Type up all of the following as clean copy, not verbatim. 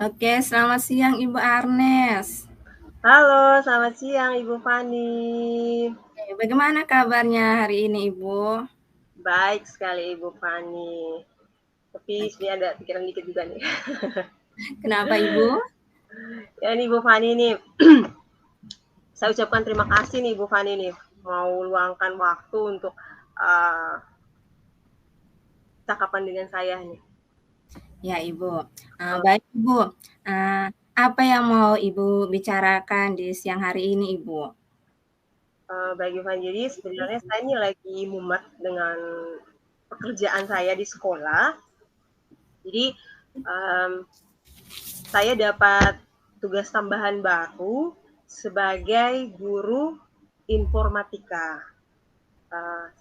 Oke, selamat siang Ibu Arnes. Halo, selamat siang Ibu Fani. Oke, bagaimana kabarnya hari ini Ibu? Baik sekali Ibu Fani. Tapi Oke, sebenarnya ada pikiran dikit juga nih. kenapa Ibu? Ya ini Ibu Fani nih, saya ucapkan terima kasih nih Ibu Fani nih. Mau luangkan waktu untuk uh, cakapan dengan saya nih. Ya Ibu, Uh, baik Ibu. Apa yang mau Ibu bicarakan di siang hari ini Ibu? Bagi Ibu Fani, jadi sebenarnya saya ini lagi mumet dengan pekerjaan saya di sekolah. Jadi um, saya dapat tugas tambahan baru sebagai guru informatika.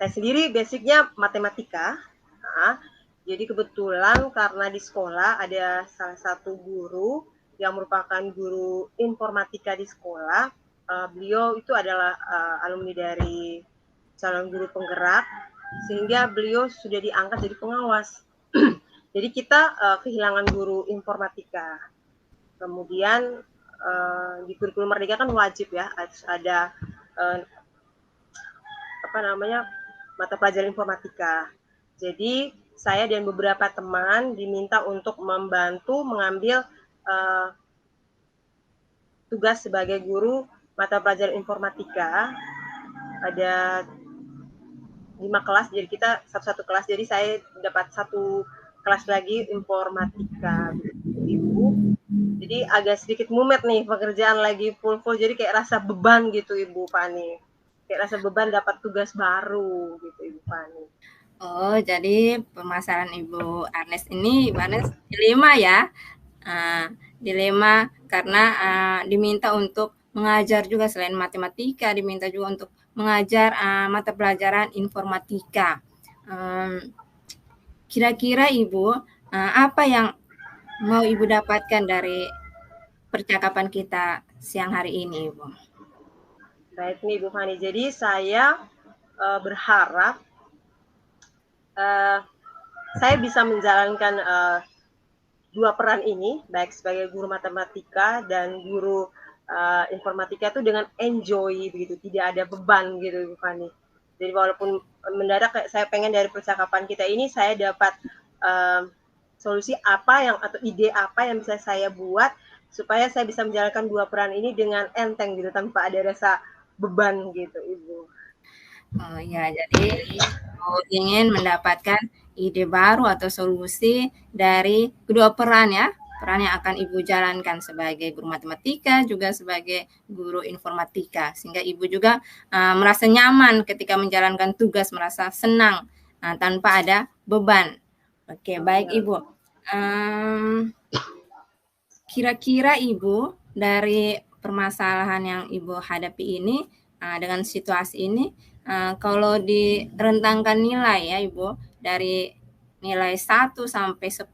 Saya sendiri basicnya matematika. Nah, jadi kebetulan karena di sekolah ada salah satu guru yang merupakan guru informatika di sekolah. Beliau itu adalah alumni dari calon guru penggerak, sehingga beliau sudah diangkat jadi pengawas. Jadi kita kehilangan guru informatika. Kemudian di kurikulum Merdeka kan wajib ya ada uh, apa namanya mata pelajaran informatika. Jadi saya dan beberapa teman diminta untuk membantu mengambil uh, tugas sebagai guru mata pelajaran informatika. Ada 5 kelas, jadi kita satu-satu kelas. Jadi saya dapat satu kelas lagi informatika, Ibu. Jadi agak sedikit mumet nih, pekerjaan lagi full-full, jadi kayak rasa beban gitu Ibu Fani. Kayak rasa beban dapat tugas baru gitu Ibu Fani. Oh, jadi permasalahan Ibu Arnes ini, Ibu Arnes dilema ya? Dilema karena diminta untuk mengajar juga selain matematika, diminta juga untuk mengajar mata pelajaran informatika. Um, Kira-kira Ibu, apa yang mau Ibu dapatkan dari percakapan kita siang hari ini, Ibu? Baik nih Ibu Fani, jadi saya berharap uh, saya bisa menjalankan dua peran ini, baik sebagai guru matematika dan guru informatika itu dengan enjoy begitu, tidak ada beban gitu Ibu Fani. Jadi walaupun mendadak saya pengen dari percakapan kita ini saya dapat uh, solusi apa yang atau ide apa yang bisa saya buat supaya saya bisa menjalankan dua peran ini dengan enteng gitu tanpa ada rasa beban gitu Ibu. Oh ya, jadi Ibu ingin mendapatkan ide baru atau solusi dari kedua peran ya, peran yang akan Ibu jalankan sebagai guru matematika, juga sebagai guru informatika, sehingga Ibu juga merasa nyaman ketika menjalankan tugas, merasa senang tanpa ada beban. Oke, baik Ya. Ibu. Um, Kira-kira Ibu, dari permasalahan yang Ibu hadapi ini, dengan situasi ini, kalau direntangkan nilai ya Ibu, dari nilai 1 sampai 10,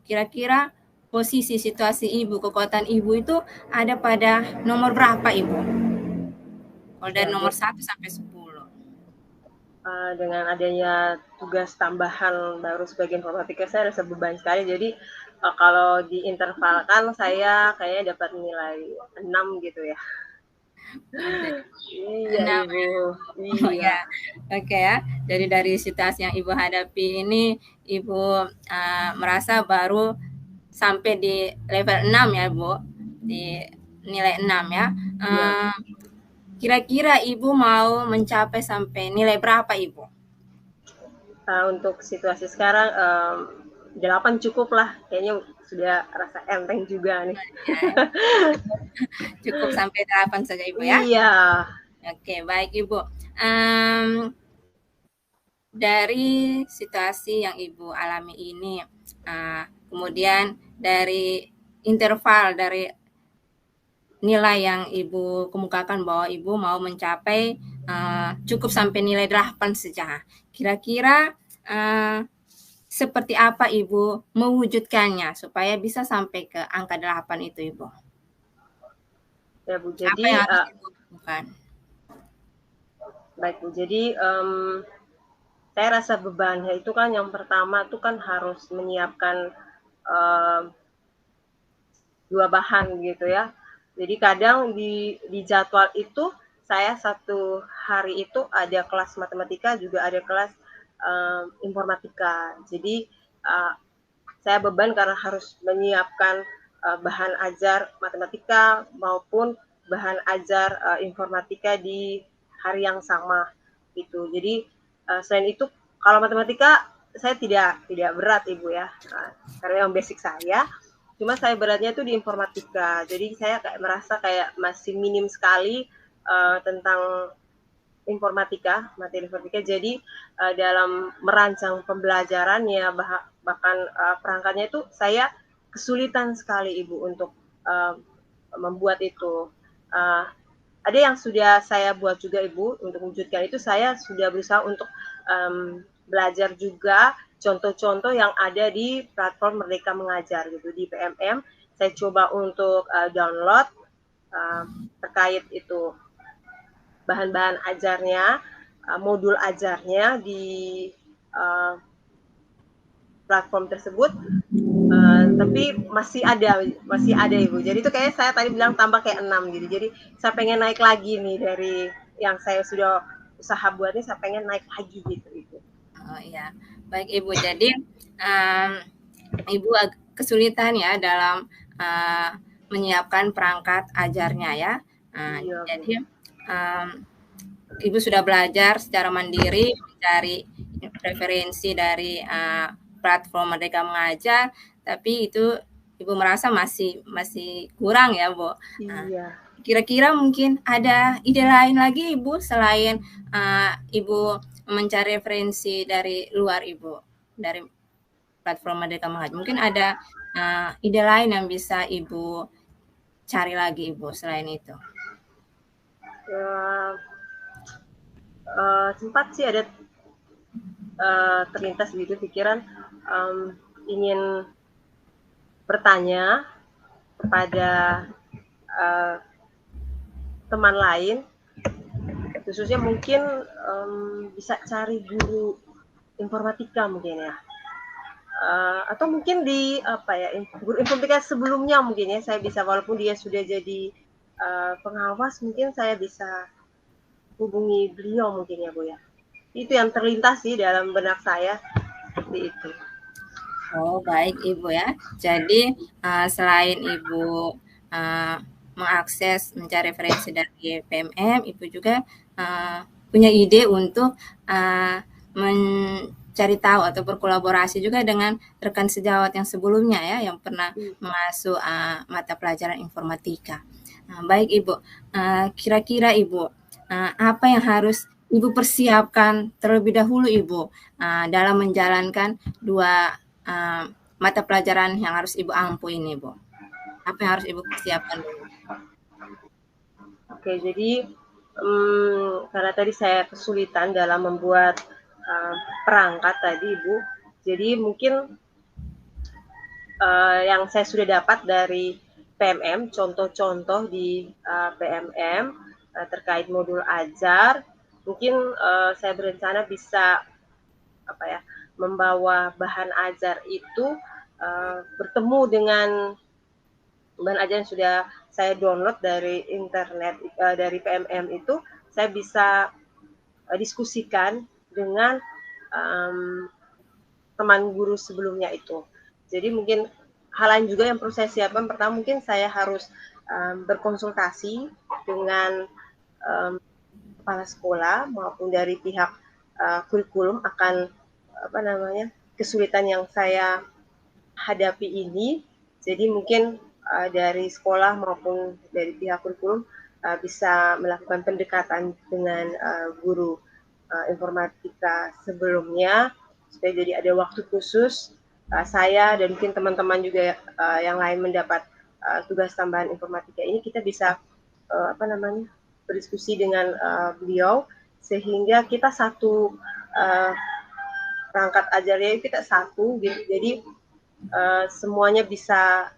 kira-kira posisi situasi Ibu, kekuatan Ibu itu ada pada nomor berapa Ibu? Kalau dari Ya, nomor 1 sampai 10. dengan adanya tugas tambahan baru sebagai informatika saya rasa beban sekali. Jadi kalau diintervalkan saya kayaknya dapat nilai 6 gitu ya. Oh, jadi Iya 6 Ibu, Oh iya. ya, oke ya. Jadi dari situasi yang Ibu hadapi ini, Ibu merasa baru sampai di level 6 ya, Bu. Di nilai 6 ya. Iya. Eh, Kira-kira Ibu mau mencapai sampai nilai berapa, Ibu? Untuk situasi sekarang 8 cukup lah. Kayaknya sudah rasa enteng juga nih. Ya, cukup sampai 8 saja, Ibu ya. Iya. Oke, baik, Ibu. Em, dari situasi yang Ibu alami ini, kemudian dari interval dari nilai yang Ibu kemukakan bahwa Ibu mau mencapai cukup sampai nilai 8 saja. Kira-kira seperti apa Ibu mewujudkannya supaya bisa sampai ke angka 8 itu, Ibu? Ya Bu, Apa jadi yang harus Ibu lakukan? baik Bu. Jadi saya rasa bebannya itu kan yang pertama tuh kan harus menyiapkan eh, 2 bahan gitu ya. Jadi kadang di jadwal itu saya satu hari itu ada kelas matematika, juga ada kelas informatika. Jadi saya beban karena harus menyiapkan bahan ajar matematika maupun bahan ajar informatika di hari yang sama gitu. Jadi selain itu kalau matematika saya tidak berat Ibu ya, karena yang basic saya. Cuma saya beratnya itu di informatika. Jadi saya kayak merasa kayak masih minim sekali tentang informatika, materi informatika. Jadi dalam merancang pembelajarannya bahkan perangkatnya itu saya kesulitan sekali Ibu untuk uh, membuat itu. Uh, ada yang sudah saya buat juga Ibu untuk mewujudkan itu. Saya sudah berusaha untuk belajar juga contoh-contoh yang ada di platform Merdeka Mengajar gitu di PMM. Saya coba untuk download terkait itu bahan-bahan ajarnya, modul ajarnya di platform tersebut, tapi masih ada Ibu. Jadi itu kayak saya tadi bilang tambah kayak 6 gitu. Jadi saya pengen naik lagi nih dari yang saya sudah usaha buat nih, saya pengen naik lagi gitu Ibu. Oh iya, baik Ibu. Jadi Ibu kesulitan ya dalam menyiapkan perangkat ajarnya ya. Iya Bu. Jadi Ibu sudah belajar secara mandiri mencari referensi dari platform Merdeka Mengajar, tapi itu Ibu merasa masih kurang ya, Bu. Iya. Kira-kira mungkin ada ide lain lagi Ibu selain Ibu mencari referensi dari luar Ibu, dari platform Merdeka Mengajar. Mungkin ada ide lain yang bisa Ibu cari lagi Ibu selain itu. Ya, sempat sih ada terlintas gitu pikiran ingin bertanya kepada teman lain, khususnya mungkin bisa cari guru informatika mungkin ya. Atau mungkin di apa ya, guru informatika sebelumnya mungkin ya, saya bisa walaupun dia sudah jadi pengawas, mungkin saya bisa hubungi beliau mungkin ya Bu ya. Itu yang terlintas sih dalam benak saya seperti itu. Oh, baik Ibu ya. Jadi selain Ibu mengakses mencari referensi dari PMM, Ibu juga punya ide untuk mencari tahu atau berkolaborasi juga dengan rekan sejawat yang sebelumnya ya, yang pernah mengasuh mata pelajaran informatika. Baik Ibu, kira-kira Ibu, apa yang harus Ibu persiapkan terlebih dahulu Ibu dalam menjalankan dua mata pelajaran yang harus Ibu ampu ini, Bu? Apa yang harus Ibu persiapkan dulu? Oke, jadi karena tadi saya kesulitan dalam membuat perangkat tadi, Ibu. Jadi mungkin yang saya sudah dapat dari PMM, contoh-contoh di PMM terkait modul ajar, mungkin saya berencana bisa apa ya, membawa bahan ajar itu bertemu dengan bahan ajar yang sudah saya download dari internet dari PMM itu, saya bisa diskusikan dengan teman guru sebelumnya itu. Jadi mungkin hal lain juga yang perlu saya siapkan, pertama mungkin saya harus berkonsultasi dengan kepala sekolah maupun dari pihak kurikulum akan apa namanya kesulitan yang saya hadapi ini. Jadi mungkin dari sekolah maupun dari pihak kurikulum bisa melakukan pendekatan dengan guru informatika sebelumnya supaya jadi ada waktu khusus saya dan mungkin teman-teman juga yang lain mendapat tugas tambahan informatika ini, kita bisa apa namanya berdiskusi dengan beliau sehingga kita satu perangkat ajarnya kita satu gitu. Jadi semuanya bisa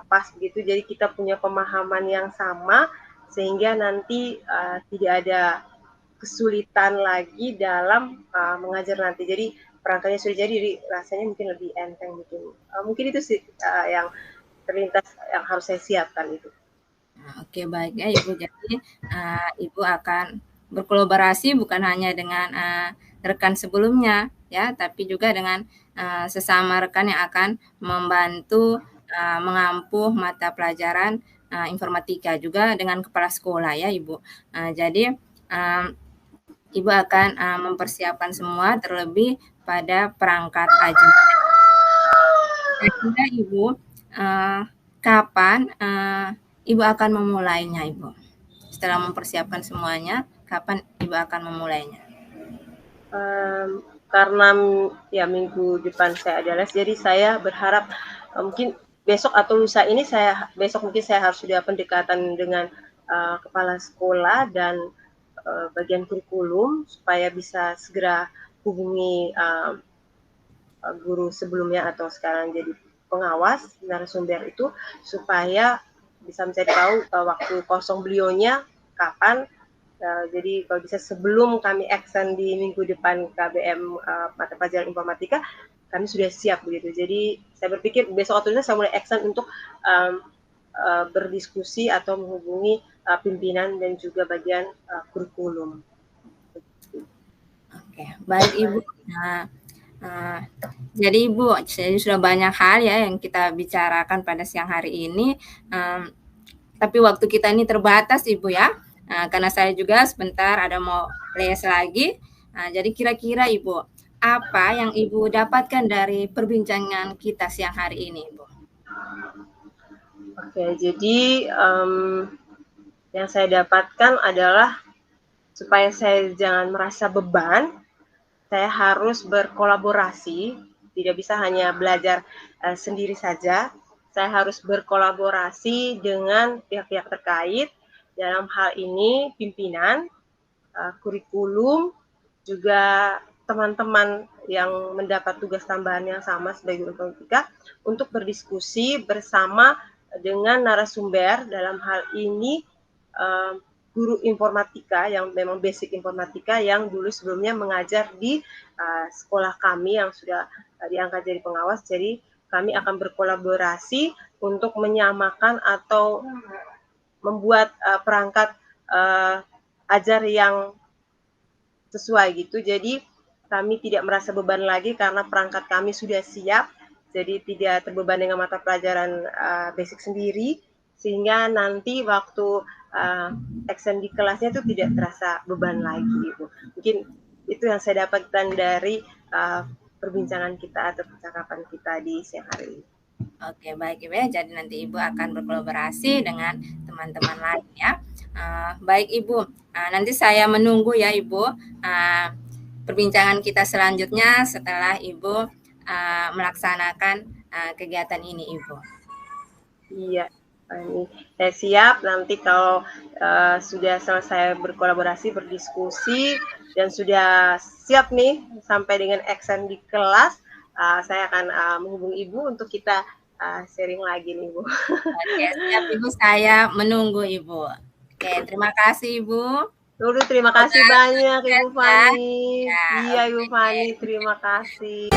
pas gitu. Jadi kita punya pemahaman yang sama sehingga nanti tidak ada kesulitan lagi dalam mengajar nanti. Jadi perangkatnya sudah jadi rasanya mungkin lebih enteng gitu. Mungkin itu sih yang terlintas yang harus saya siapkan itu. Oke, baik ya Ibu. Jadi, Ibu akan berkolaborasi bukan hanya dengan, rekan sebelumnya ya, tapi juga dengan, sesama rekan yang akan membantu, mengampu mata pelajaran, informatika juga dengan kepala sekolah ya Ibu. Jadi, Ibu akan, mempersiapkan semua terlebih pada perangkat ajar. Kira-kira Ibu, kapan, Ibu akan memulainya Ibu? Setelah mempersiapkan semuanya, kapan Ibu akan memulainya? Karena ya minggu depan saya ada les, jadi saya berharap mungkin besok atau lusa ini besok mungkin saya harus sudah pendekatan dengan kepala sekolah dan bagian kurikulum supaya bisa segera hubungi guru sebelumnya atau sekarang jadi pengawas narasumber itu supaya bisa mencari tahu waktu kosong beliaunya kapan. Jadi kalau bisa sebelum kami action di minggu depan KBM mata pelajaran informatika, kami sudah siap begitu. Jadi saya berpikir besok atau lusa saya mulai action untuk berdiskusi atau menghubungi pimpinan dan juga bagian kurikulum. Oke, baik Ibu. Jadi Ibu, jadi sudah banyak hal ya yang kita bicarakan pada siang hari ini. Tapi waktu kita ini terbatas Ibu ya. Karena saya juga sebentar ada mau les lagi. Jadi kira-kira Ibu, apa yang Ibu dapatkan dari perbincangan kita siang hari ini Ibu? Oke, jadi yang saya dapatkan adalah supaya saya jangan merasa beban, saya harus berkolaborasi, tidak bisa hanya belajar sendiri saja. Saya harus berkolaborasi dengan pihak-pihak terkait, dalam hal ini pimpinan, kurikulum, juga teman-teman yang mendapat tugas tambahan yang sama sebagai informatika untuk berdiskusi bersama dengan narasumber, dalam hal ini guru informatika yang memang basic informatika yang dulu sebelumnya mengajar di sekolah kami yang sudah diangkat jadi pengawas. Jadi kami akan berkolaborasi untuk menyamakan atau membuat perangkat ajar yang sesuai gitu. Jadi kami tidak merasa beban lagi karena perangkat kami sudah siap. Jadi tidak terbebani dengan mata pelajaran basic sendiri, sehingga nanti waktu action di kelasnya itu tidak terasa beban lagi. Ibu. Mungkin itu yang saya dapatkan dari perbincangan kita atau percakapan kita di siang hari ini. Oke, baik Ibu ya. Jadi nanti Ibu akan berkolaborasi dengan teman-teman lain ya. Baik Ibu, nanti saya menunggu ya Ibu perbincangan kita selanjutnya setelah Ibu melaksanakan kegiatan ini Ibu. Iya, ini saya siap nanti kalau sudah selesai berkolaborasi, berdiskusi, dan sudah siap nih sampai dengan action di kelas, saya akan menghubungi Ibu untuk kita sharing lagi nih Ibu. Oke, siap Ibu, saya menunggu Ibu. Oke, terima kasih Ibu. Dulu terima kasih banyak Ibu Fani. Ya, Iya Ibu Fani, terima kasih.